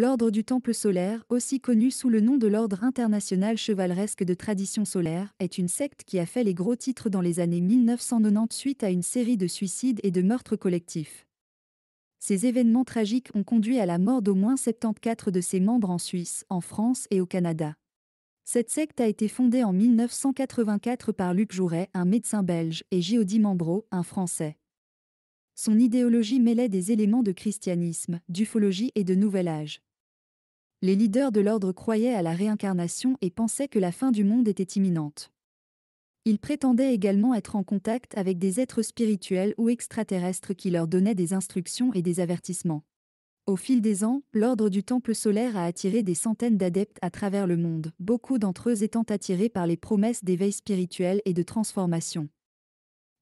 L'Ordre du Temple solaire, aussi connu sous le nom de l'Ordre international chevaleresque de tradition solaire, est une secte qui a fait les gros titres dans les années 1990 suite à une série de suicides et de meurtres collectifs. Ces événements tragiques ont conduit à la mort d'au moins 74 de ses membres en Suisse, en France et au Canada. Cette secte a été fondée en 1984 par Luc Jouret, un médecin belge, et Giodi Mambro, un Français. Son idéologie mêlait des éléments de christianisme, d'ufologie et de nouvel âge. Les leaders de l'ordre croyaient à la réincarnation et pensaient que la fin du monde était imminente. Ils prétendaient également être en contact avec des êtres spirituels ou extraterrestres qui leur donnaient des instructions et des avertissements. Au fil des ans, l'Ordre du Temple solaire a attiré des centaines d'adeptes à travers le monde, beaucoup d'entre eux étant attirés par les promesses d'éveil spirituel et de transformation.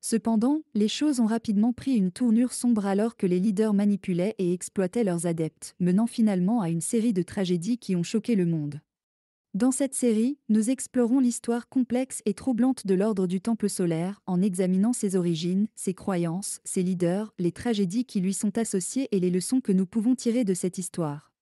Cependant, les choses ont rapidement pris une tournure sombre alors que les leaders manipulaient et exploitaient leurs adeptes, menant finalement à une série de tragédies qui ont choqué le monde. Dans cette série, nous explorons l'histoire complexe et troublante de l'Ordre du Temple solaire, en examinant ses origines, ses croyances, ses leaders, les tragédies qui lui sont associées et les leçons que nous pouvons tirer de cette histoire.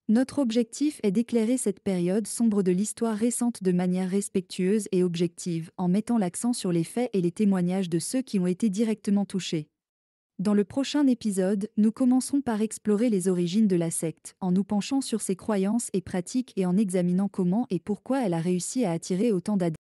Notre objectif est d'éclairer cette période sombre de l'histoire récente de manière respectueuse et objective, en mettant l'accent sur les faits et les témoignages de ceux qui ont été directement touchés. Dans le prochain épisode, nous commencerons par explorer les origines de la secte, en nous penchant sur ses croyances et pratiques et en examinant comment et pourquoi elle a réussi à attirer autant d'adeptes.